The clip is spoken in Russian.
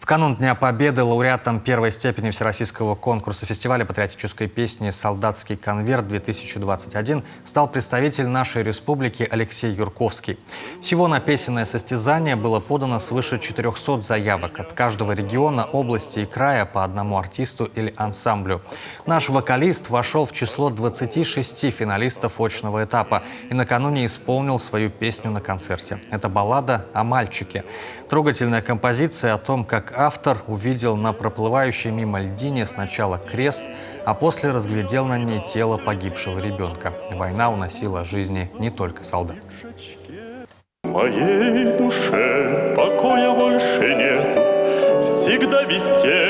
В канун Дня Победы лауреатом первой степени Всероссийского конкурса фестиваля патриотической песни «Солдатский конверт-2021» стал представитель нашей республики Алексей Юрковский. Всего на песенное состязание было подано свыше 400 заявок от каждого региона, области и края по одному артисту или ансамблю. Наш вокалист вошел в число 26 финалистов очного этапа и накануне исполнил свою песню на концерте. Это баллада о мальчике. Трогательная композиция о том, как автор увидел на проплывающей мимо льдине сначала крест, а после разглядел на ней тело погибшего ребенка. Война уносила жизни не только солдат. В моей душе покоя больше нету, всегда везде